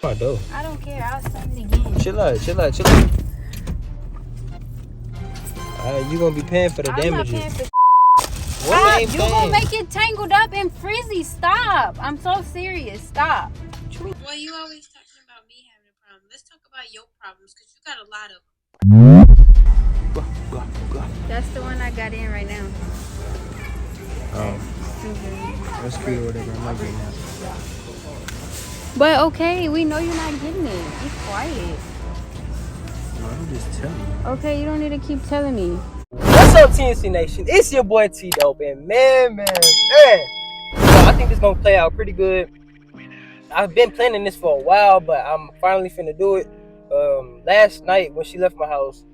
I do. I don't care. I'll send it again. Chill out. You gonna be paying for the I'm not damages. paying for What Stop. You gonna make it tangled up and frizzy. Stop. I'm so serious. Stop. Well, you always talking about me having a problem. Let's talk about your problems, because you got a lot of them. That's the one I got in right now. That's cute or whatever. I'm not getting that. But okay, we know you're not getting it. Be quiet. I'm just telling you. Okay, you don't need to keep telling me. What's up, TNC Nation? It's your boy T Dope, and man. I think this gonna play out pretty good. I've been planning this for a while, but I'm finally finna do it. Last night when she left my house,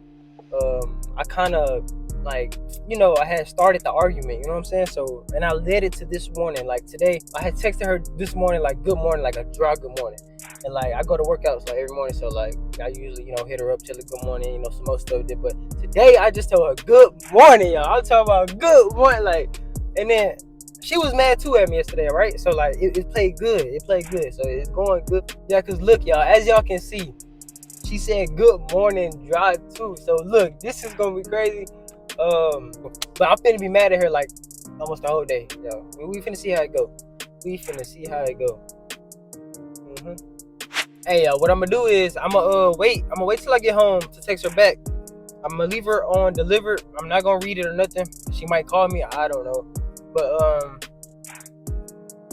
I kind of like, I had started the argument, you know what I'm saying? So, and I led it to this morning. Like today, I had texted her this morning, like good morning, like a dry good morning. And like I go to workouts like every morning, so like I usually, hit her up, tell her good morning, some more stuff did. But today I just told her good morning, y'all. I'm talking about good morning, like, and then she was mad too at me yesterday, right? So like it played good. It played good. So it's going good. Yeah, cause look, y'all, as y'all can see, she said good morning drive too. So look, this is gonna be crazy. But I'm finna be mad at her like almost the whole day. Yo, we finna see how it go. Hey, what I'm gonna do is I'm gonna wait. I'm gonna wait till I get home to text her back. I'm gonna leave her on delivered. I'm not gonna read it or nothing. She might call me. I don't know. But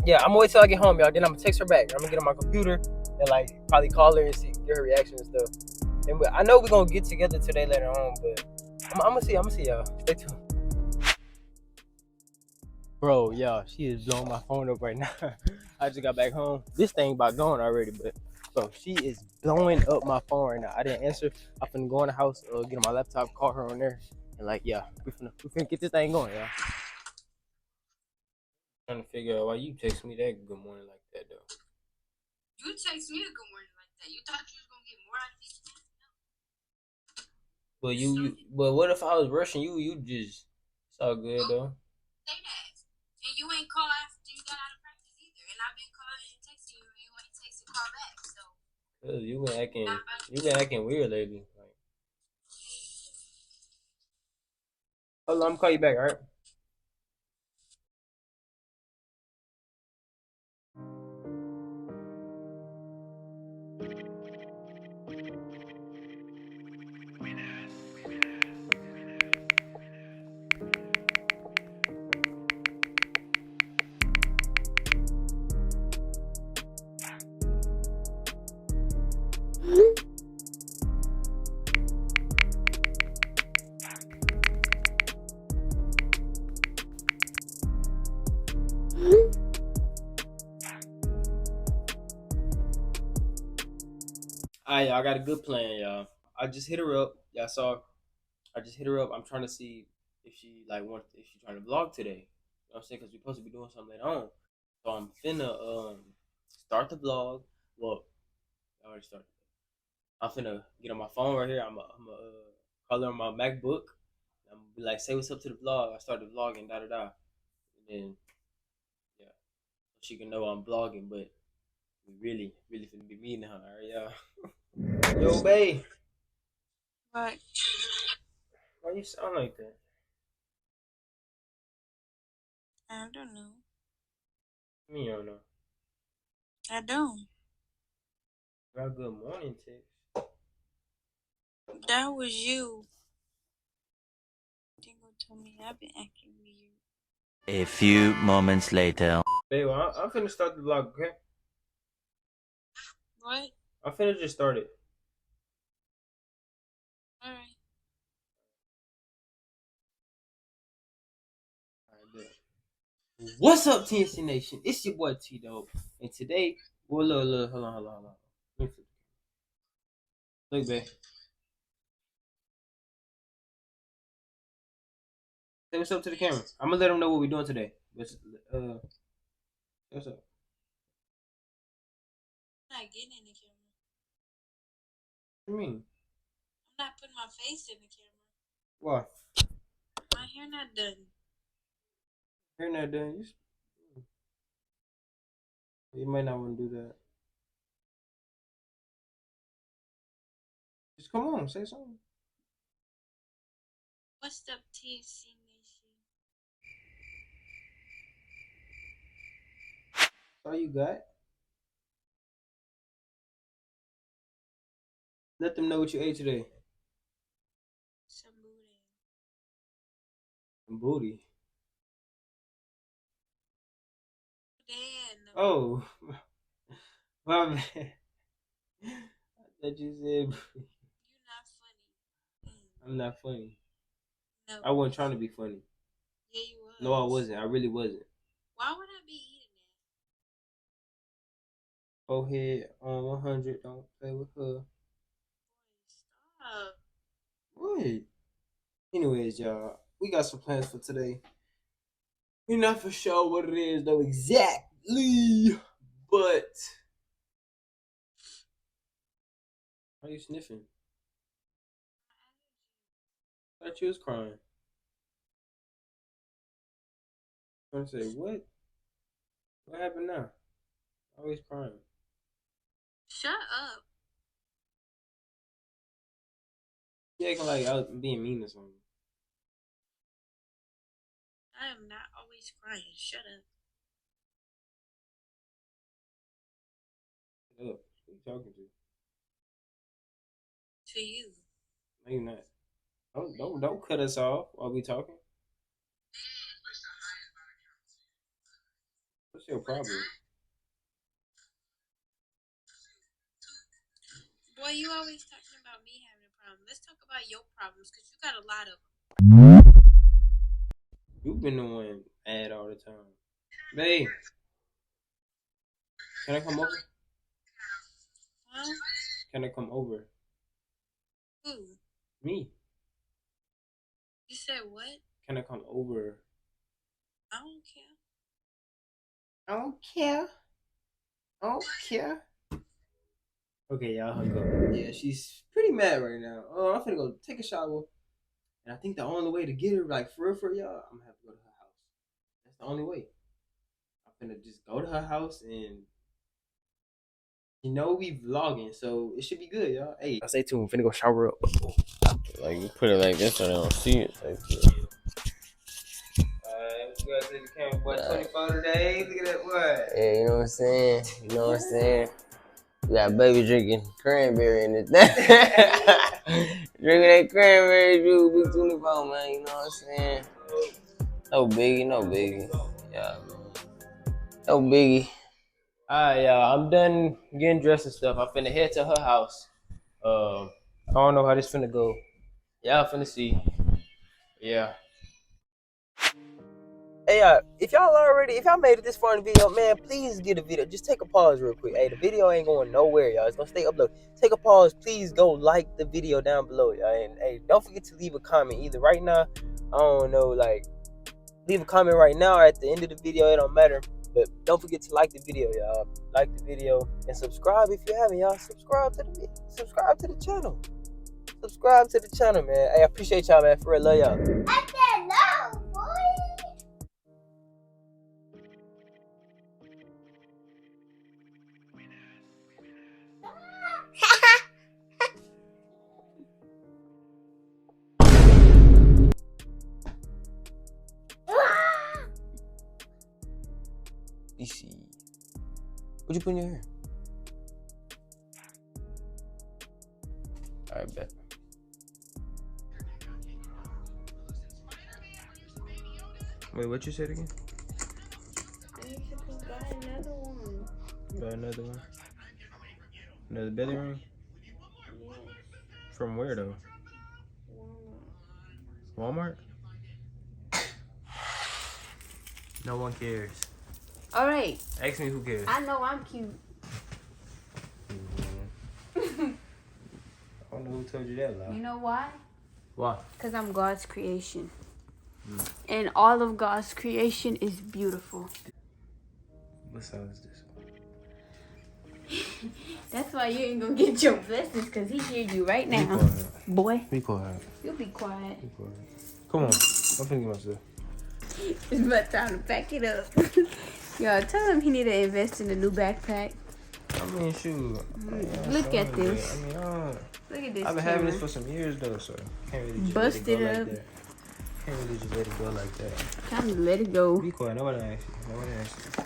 yeah, I'm gonna wait till I get home, y'all. Then I'm gonna text her back. I'm gonna get on my computer and like probably call her and see, get her reaction and stuff. And I know we're gonna get together today later on, but I'm gonna see y'all. Stay tuned. Bro, y'all, she is blowing my phone up right now. I just got back home. This thing about going already, but bro, she is blowing up my phone right now. I didn't answer. I'm finna go in the house, get on my laptop, call her on there, and like, yeah, we finna get this thing going, y'all. Trying to figure out why you text me that good morning like that though. You text me a good morning like that. You thought you was going to get more out of these things? But what if I was rushing you? You just, it's all good though. Say that. And you ain't call after you got out of practice either. And I've been calling and texting you, and you ain't texting call back. So. Cause you been acting weird lately. Like, hold on, I'm gonna call you back, all right? Alright, y'all, I got a good plan, y'all. I just hit her up. Y'all saw. I just hit her up. I'm trying to see if she if she's trying to vlog today. You know what I'm saying? Because we're supposed to be doing something later on. So I'm finna start the vlog. Well, I already started. I'm finna get on my phone right here. I'm call her on my MacBook. I'm gonna be like, say what's up to the vlog. I started vlogging, da da da. And then yeah, so she can know I'm vlogging, but we really finna be meeting her. All right, y'all. Yo, babe. What? Why you sound like that? I don't know. Me, you don't know. I don't. Got good morning text. That was you. They gonna tell me I've been acting weird. A few moments later. Babe, I'm finna start the vlog, okay? What? I'm finna just start it. Alright. What's up, TNC Nation? It's your boy T Dope, and today, well, look, hold on. Look, babe. Say what's up to the camera. I'm gonna let them know what we're doing today. What's up? I'm not getting in the camera. What do you mean? I'm not putting my face in the camera. Why? My hair not done. You're not done. You might not want to do that. Just come on, say something. What's up, TC Nation? That's all you got. Let them know what you ate today. Some booty. Some booty. Dan. Oh, my man. I thought you said booty. You're not funny. I'm not funny. No. I wasn't trying to be funny. Yeah, you was. No, I wasn't. I really wasn't. Why would I be eating that? Forehead on 100. Don't play with her. Stop. Wait. Anyways, y'all, we got some plans for today. We're not for sure what it is, though, exactly. But. Why are you sniffing? I thought you was crying. I'm trying to say, what? What happened now? Always crying. Shut up. You acting like I was being mean or something. I am not always crying. Shut up. Shut up. Who you talking to? To you. No, you're not. Don't cut us off while we talking. What's your problem? Boy, you always talking about me having a problem. Let's talk about your problems, because you got a lot of them. You've been the one mad all the time. Babe, can I come over? Huh? Can I come over? Who? Me. You said what? Can I come over? I don't care. I don't care. I don't care. Okay, y'all hung up. Yeah, she's pretty mad right now. Oh, I'm finna go take a shower. And I think the only way to get her, like, for real, y'all, I'm gonna have to go to her house. That's the only way. I'm finna just go to her house and, you know, we vlogging, so it should be good, y'all. Hey, I stay tuned. I'm finna go shower up. Like, you put it like this so they don't see it. Like, You guys take the camera, boy. 24 today. Look at that, boy. yeah, you know what I'm saying? You know what I'm saying? We got baby drinking cranberry in this thing. Drinking that cranberry juice, big 24, man. You know what I'm saying? No biggie, no biggie. Yeah, man. No biggie. Alright, y'all. I'm done getting dressed and stuff. I'm finna head to her house. I don't know how this finna go. Y'all finna see. Yeah. Hey, if y'all made it this far in the video, man, please get a video. Just take a pause real quick. Hey, the video ain't going nowhere, y'all. It's gonna stay uploaded. Take a pause. Please go like the video down below, y'all. And hey, don't forget to leave a comment either right now. I don't know, like, leave a comment right now or at the end of the video. It don't matter. But don't forget to like the video, y'all. Like the video and subscribe if you haven't, y'all. Subscribe to the channel. Subscribe to the channel, man. Hey, I appreciate y'all, man. For real, love y'all. I said no, boy. DC. What you put in your hair? Alright, bet. Wait, what you said again? You should buy another one. Buy another one? Another belly ring? Yes. From where though? Walmart? No one cares. All right. Ask me who cares. I know I'm cute. I don't know who told you that, Lau. You know why? Why? Because I'm God's creation. And all of God's creation is beautiful. What song is this? That's why you ain't gonna get your blessings, because he hear you right Be now. quiet. Boy, Be quiet. you'll be quiet. Be quiet. Come on. I'm finna get myself. It's about time to pack it up. Y'all, tell him he need to invest in a new backpack. I mean, shoot. Look at this. I mean, Look at this. I've been having this camera. for some years though, so can't really just Bust let it go it like up. that. Can't really just let it go like that. Time to let it go. Be quiet. Nobody asked you. Nobody asked you.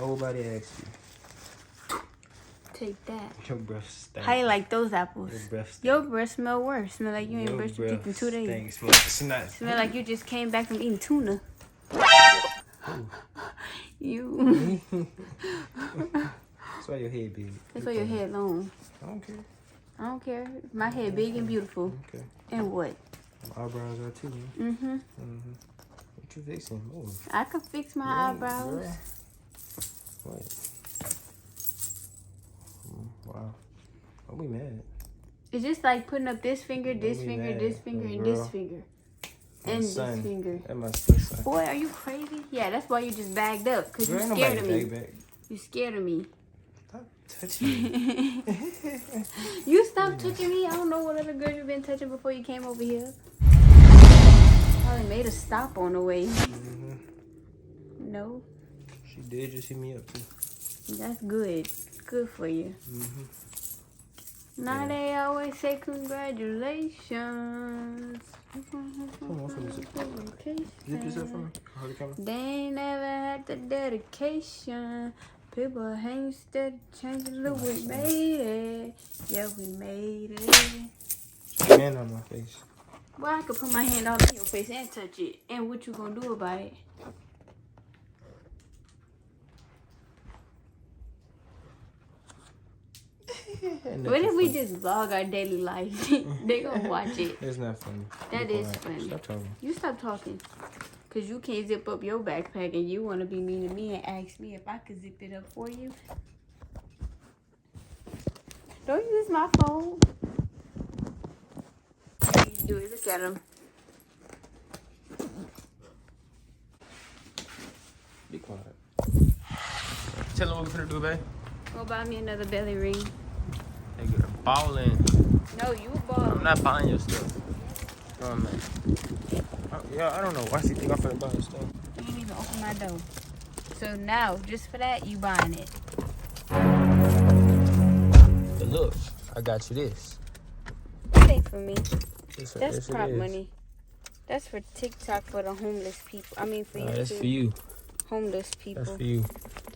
Nobody asked you. Take that. Your breath stinks. How you like those apples? Your breath stinks. Your breath smell worse. Smell like you ain't Your brushed your teeth in 2 days. stinks. Smell like snot. Smell like you just came back from eating tuna. You. That's why your head big. That's why your head long. I don't care. I don't care. My head big and beautiful. Okay. And what? My eyebrows are too, man. Mm-hmm. What you fixing? Move. I can fix my eyebrows. Girl. What? Wow. Are we mad? It's just like putting up this finger, this we finger, mad? this finger, and Girl. this finger. My And son. this finger. That's my son. Boy, are you crazy? Yeah, that's why you just bagged up. Because you Girl, ain't scared of nobody me. back. You scared of me. Stop touching me. You stopped touching me. I don't know what other girl you've been touching before you came over here. Probably made a stop on the way. No, She did just hit me up too. that's good. Good for you. Now they always say congratulations. Come on, finish it. Zip this up for me. Hold the camera. They ain't never had the dedication. People hang steady changing. Look, we made it. Yeah, we made it. Hand on my face. Well, I could put my hand all in your face and touch it. And what you gonna do about it? What if we just vlog our daily life? They gonna watch it. It's not funny. That Be is quiet. funny. Stop talking. You stop talking. Cause you can't zip up your backpack and you wanna be mean to me and ask me if I could zip it up for you. Don't use my phone. You do it. Look at him. Be quiet. Tell them what we're finna do, babe. Go buy me another belly ring. Nigga, ballin'. No, you ball. I'm not buying your stuff. Oh, man. Yeah, I don't know why she think I'm finna buy your stuff. You didn't even open my door. So now, just for that, you buying it. But look, I got you this. That ain't for me. Yes, That's it prop is. money. That's for TikTok for the homeless people. I mean for you That's too. for you. Homeless people. That's for you.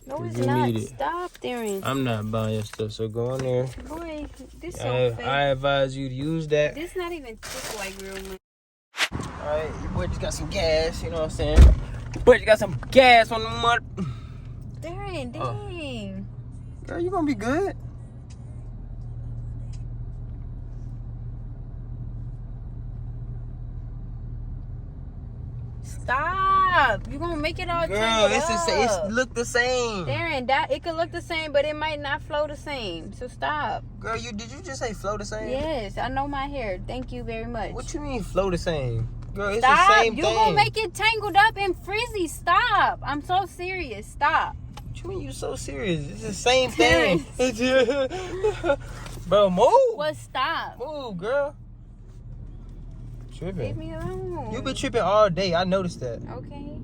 No, 'Cause it's you not. need it. Stop, Darren. I'm not buying your stuff, so go in there. Boy, this so fake. I advise you to use that. This not even thick like real money. Alright, your boy just got some gas, you know what I'm saying? Boy just got some gas on the mud. Darren, dang. Girl, you gonna be good. Stop. You gonna make it all Girl, tangled it's the same. up. It look the same. Darren, it could look the same, but it might not flow the same. So stop. Girl, did you just say flow the same? Yes, I know my hair. Thank you very much. What you mean flow the same? Girl, it's Stop. the same You thing. gonna make it tangled up and frizzy. Stop. I'm so serious. Stop. What you mean you so serious? It's the same thing. Bro, move. Well, stop. Move, girl. Leave Tripping. me alone. You been tripping all day. I noticed that. Okay.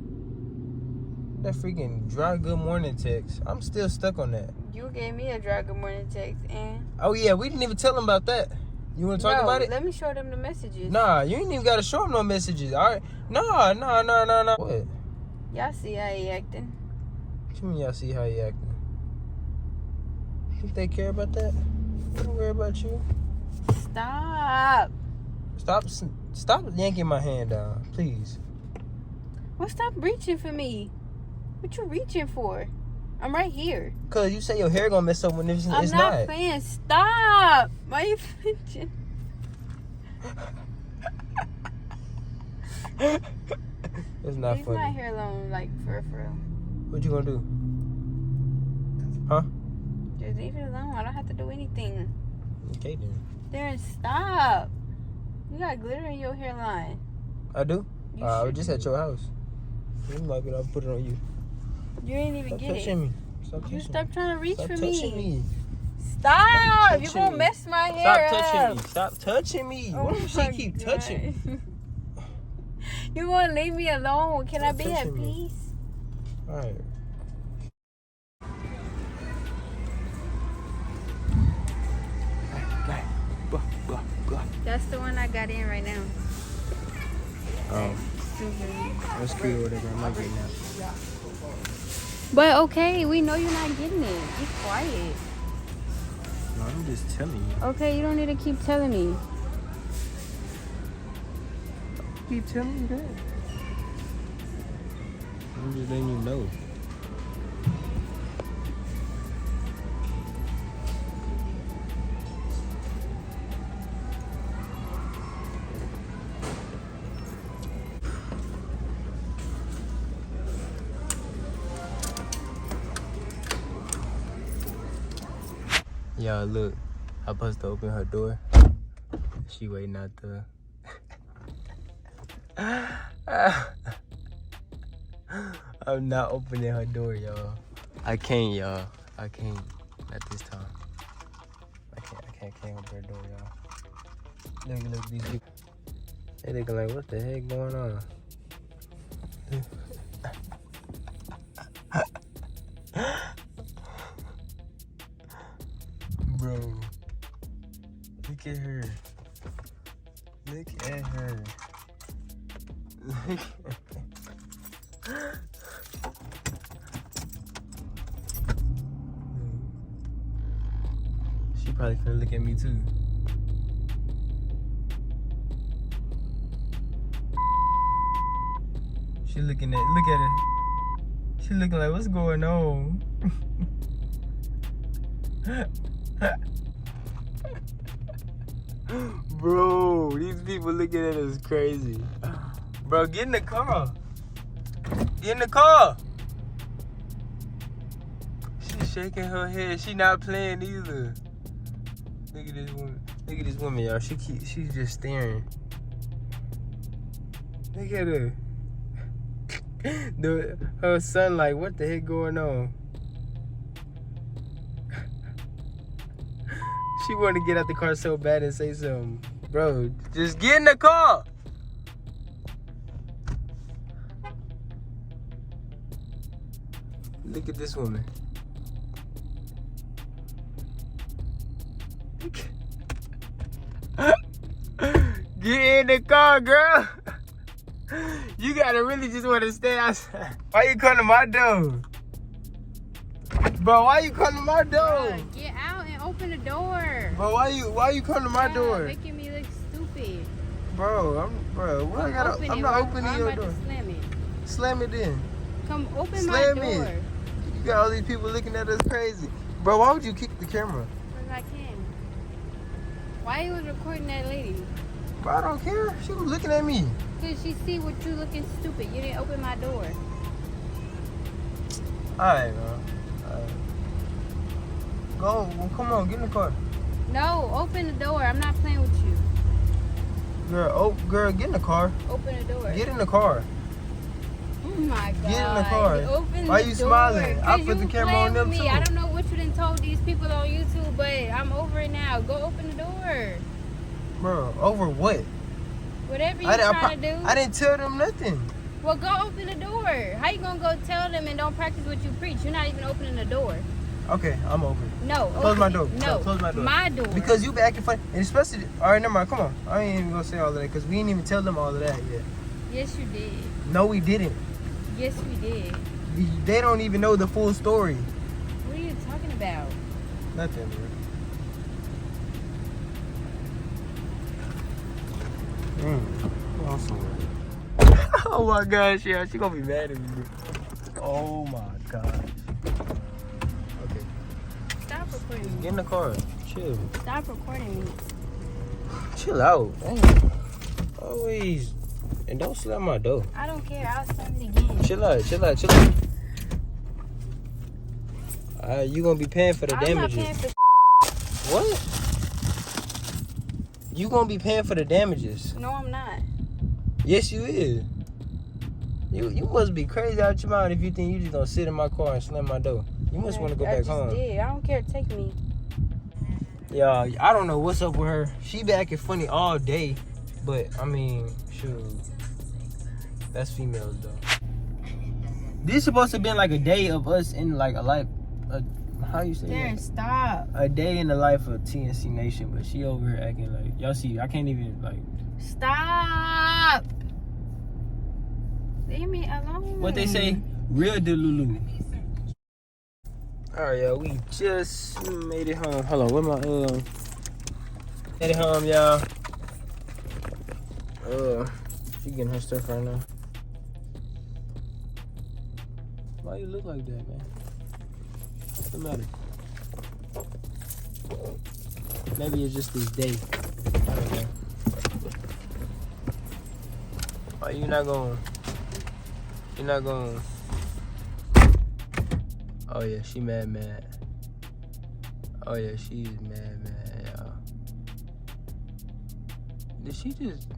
That freaking dry good morning text. I'm still stuck on that. You gave me a dry good morning text and Oh yeah, we didn't even tell them about that. You want to talk about it? Let me show them the messages. Nah, you ain't even got to show them no messages. All right. Nah. What? Y'all see how he acting. What you mean y'all see how he acting? Think they care about that? They don't worry about you. Stop. Stop yanking my hand down, please. Well, stop reaching for me. What you reaching for? I'm right here. Cause you say your hair gonna mess up when it's I'm not. not playing. Stop. Why you flinching? It's not Leave funny. my hair alone, like for real. What you gonna do? Huh? Just leave it alone. I don't have to do anything. Okay then. Darren, stop. You got glitter in your hairline. I do. You I was should. just at your house. You might be able to put it on you. You didn't even Stop get touching it. me. Stop You touching stop me. trying to reach Stop for touching me. Stop. touching You're going to me. mess my Stop hair touching up. me. Stop touching me. Oh Why does my she keep touching? God. You want to leave me alone? Can I Stop be at touching me. peace? Alright. That's the one I got in right now. Oh, Stupid. that's cute or whatever. I'm not getting that. But okay, we know you're not getting it. Be quiet. No, I'm just telling you. Okay, you don't need to keep telling me. Keep telling you that. I'm just letting you know. Y'all look, I'm supposed to open her door. She waiting out there. I'm not opening her door, y'all. I can't, y'all. I can't at this time. I can't open her door, y'all. Look, these people. They looking like, what the heck going on? Bro, look at her. Look at her. Look at her. She probably finna look at me too. She looking at, look at her. She looking like, what's going on? Bro, these people looking at us crazy. Bro, get in the car. Get in the car. She's shaking her head. She not playing either. Look at this woman. Look at this woman, y'all. She's just staring. Look at her. Her son like, what the heck going on? She wanted to get out the car so bad and say something. Bro, just get in the car. Look at this woman. Get in the car, girl. You gotta really just want to stay outside. Why you coming to my door? Bro, why you coming to my door? Get out and open the door. Bro, why you coming to my door? Making me look stupid. Bro, I'm not opening your door. Slam it. Slam it in. Come open Slam my door. it. You got all these people looking at us crazy. Bro, why would you kick the camera? Because I can. Why you was recording that lady? Bro, I don't care. She was looking at me. Because she see what you looking stupid. You didn't open my door. Alright, man. Alright. Go. Well, come on, get in the car. No, open the door. I'm not playing with you. Girl, get in the car. Open the door. Get in the car. Oh my God. Get in the car. Open Why the you door. smiling? I put the You camera playing on them with too. me. I don't know what you done told these people on YouTube, but I'm over it now. Go open the door. Bro, over what? Whatever you're trying to do. I didn't tell them nothing. Well, go open the door. How you gonna go tell them and don't practice what you preach? You're not even opening the door. Okay, I'm over. No. Close my door. No. Close my door. My door. Because you be acting funny. And especially, all right, never mind. Come on. I ain't even gonna say all of that because we didn't even tell them all of that yet. Yes, you did. No, we didn't. Yes, we did. They don't even know the full story. What are you talking about? Nothing, bro. Awesome. Oh my gosh, yeah, she gonna be mad at me, bro. Oh my gosh. Okay. Stop recording me. Get in the car. Chill. Stop recording me. Chill out. Dang. Always. And don't slam my door. I don't care. I'll slam it again. Chill out. Alright, you gonna be paying for the damages. I'm not paying for What? You gonna be paying for the damages. No, I'm not. Yes, you is. You must be crazy out your mind if you think you just gonna sit in my car and slam my door. You must want to go back home. I just did. I don't care. Take me. Yeah, I don't know what's up with her. She be acting funny all day, but I mean, shoot, that's females though. This supposed to have been like a day of us in like a life. How you say There, that? stop. A day in the life of TNC Nation, but she over here acting like y'all see. I can't even like. Stop. Leave me alone. What they say? Real Delulu. Alright, y'all. We just made it home. Hold on, where my made it home, y'all. She getting her stuff right now. Why you look like that, man? What's the matter? Maybe it's just this day. I don't know. Why you not going? You're not going. Oh yeah, she mad. Oh yeah, she is mad, y'all. Did she just?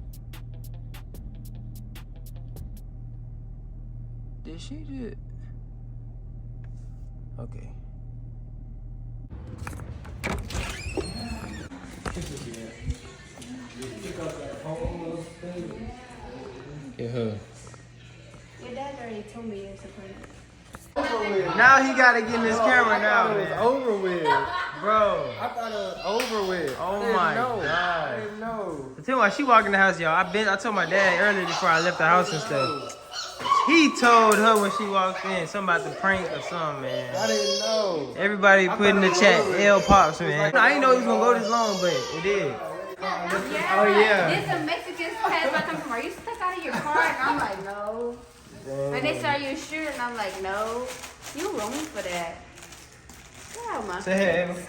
Okay. Get her. Your dad already told me you're surprised. Now he gotta get in his camera now, man. It was over with. Bro. I thought it was over with. Oh I my didn't know. God. I didn't know. I tell you why she walked in the house, y'all. I told my dad earlier before I left the house and stuff. He told her when she walked in something about the prank or something, man. I didn't know. Everybody put in the chat, L Pops, man. I didn't know it was gonna go this long, but it did. Oh yeah. Then some Mexicans passed by coming from, are you stuck out of your car? And I'm like, no. And they saw your shirt and I'm like, no. You wrong for that. Get out, my Say hey, Ava.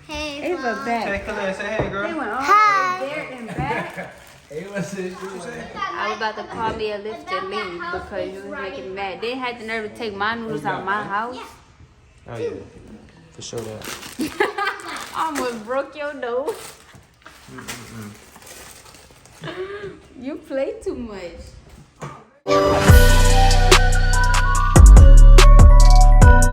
Hey, Ava Mom. back. Hey, come here. Say hey, They girl. went all Hi. the way there and back. Ava said she was saying. I was about to call me a lift and leave because you was making me mad. They had the nerve to take my noodles out of my house. Oh yeah, for sure that. I almost broke your nose. You play too much.